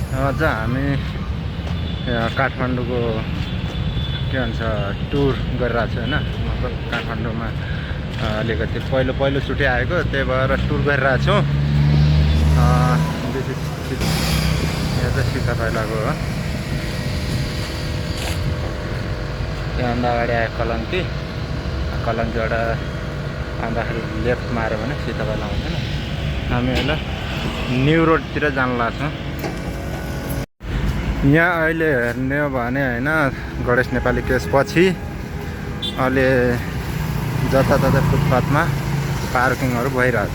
अझ हामी काठमाडौँको के भन्छ टुर गरिरहेको छु होइन। मतलब काठमाडौँमा अलिकति पहिलोचोटि आएको, त्यही भएर टुर गरिरहेको छु। विशेष यहाँ चाहिँ सीता पाइलाको हो। त्यहाँभन्दा अगाडि आयो कलङ्कीबाट आउँदाखेरि लेफ्ट माऱ्यो भने सीता पाइला आउँदैन। हामी अहिले न्यु रोडतिर जान लाग्छौँ। यहाँ अहिले हेर्ने हो भने होइन, गणेश नेपाली केसपछि अहिले जताततै फुटपाथमा पार्किङहरू भइरहेछ।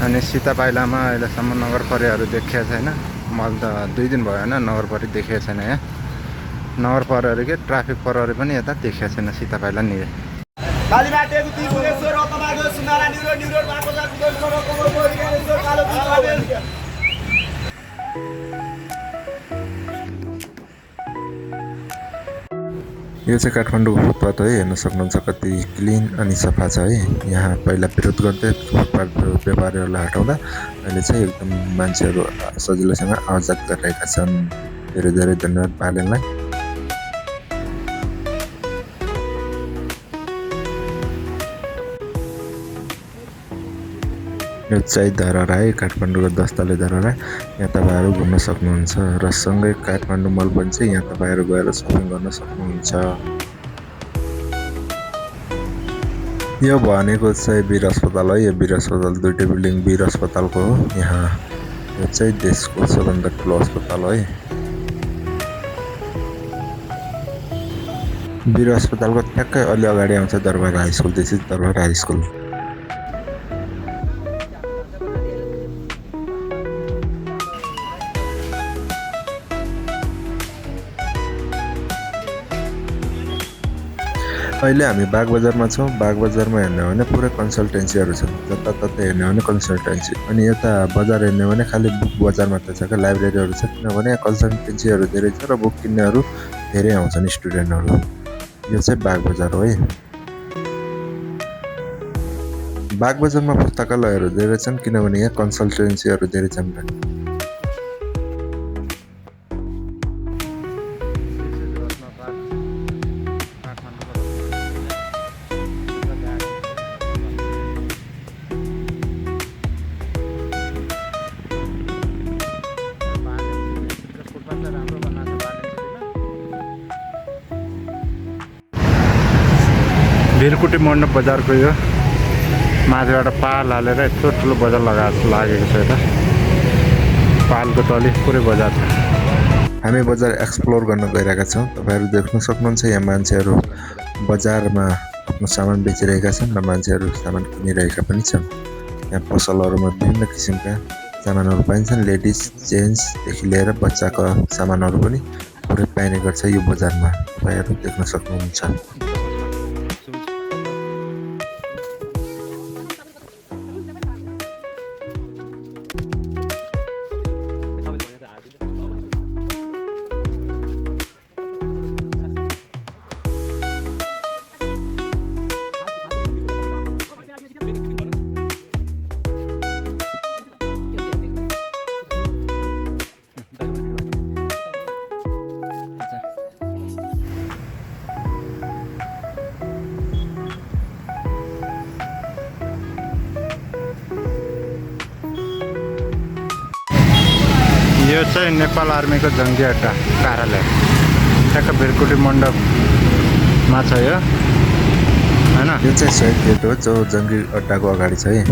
अनि सीता पाइलामा अहिलेसम्म नगरपरिहरू देखिएको छैन। मैले त 2 दिन भयो होइन नगरपरि देखेको छैन। यहाँ नगरपरिहरू के ट्राफिक प्रहरी पनि यता देखेको छैन सीता पाइला नि। यो चाहिँ काठमाडौँको फुटपाथ है, हेर्न सक्नुहुन्छ कति क्लिन अनि सफा छ है। यहाँ पहिला विरोध गर्दै फुटपाथ व्यापारीहरूलाई हटाउँदा अहिले चाहिँ एकदम मान्छेहरू सजिलोसँग आवाजात गरिरहेका छन्। धेरै धेरै धन्यवाद बालेनलाई। यो चाहिँ धरहरा है, काठमाडौँको 10 तले धरहरा। यहाँ तपाईँहरू घुम्न सक्नुहुन्छ र सँगै काठमाडौँ मल पनि छ, यहाँ तपाईँहरू गएर सपिङ गर्न सक्नुहुन्छ। यो भनेको चाहिँ वीर अस्पताल है। यो वीर अस्पताल 2टै बिल्डिङ वीर अस्पतालको हो। यहाँ यो चाहिँ देशको सबभन्दा ठुलो अस्पताल है। वीर अस्पतालको ठ्याक्कै अलि अगाडि आउँछ दरबार हाई स्कुल। दिस इज दरबार हाई स्कुल। अहिले हामी बागबजारमा छौँ। बागबजारमा हेर्ने हो भने पुरै कन्सल्टेन्सीहरू छ, जताततै हेर्ने हो भने कन्सल्टेन्सी। अनि यता बजार हेर्ने हो भने खालि बुक बजार मात्रै छ क्या, लाइब्रेरीहरू छ। किनभने यहाँ कन्सल्टेन्सीहरू धेरै छ र बुक किन्नेहरू धेरै आउँछन् स्टुडेन्टहरू। यो चाहिँ बागबजार हो है। बागबजारमा पुस्तकालयहरू धेरै छन् किनभने यहाँ कन्सल्टेन्सीहरू धेरै छन्। भिरकुटी मण्डप बजारको यो माथिबाट पाल हालेर यत्रो ठुलो बजार लागेको छ। यता पालको तले पुरै बजार छ। हामी बजार एक्सप्लोर गर्न गइरहेका छौँ। तपाईँहरू देख्न सक्नुहुन्छ यहाँ मान्छेहरू बजारमा आफ्नो सामान बेचिरहेका छन् र मान्छेहरू सामान किनिरहेका पनि छन्। यहाँ पसलहरूमा विभिन्न किसिमका सामानहरू पाइन्छन्। लेडिज जेन्ट्सदेखि लिएर बच्चाको सामानहरू पनि पुरै पाइने गर्छ यो बजारमा, तपाईँहरू देख्न सक्नुहुन्छ। यो चाहिँ नेपाल आर्मीको जङ्गी अड्डा कार्यालय ठ्याक्क भिरकुटी मण्डपमा छ यो होइन। यो चाहिँ शहीद गेट हो जो जङ्गी अड्डाको अगाडि छ है।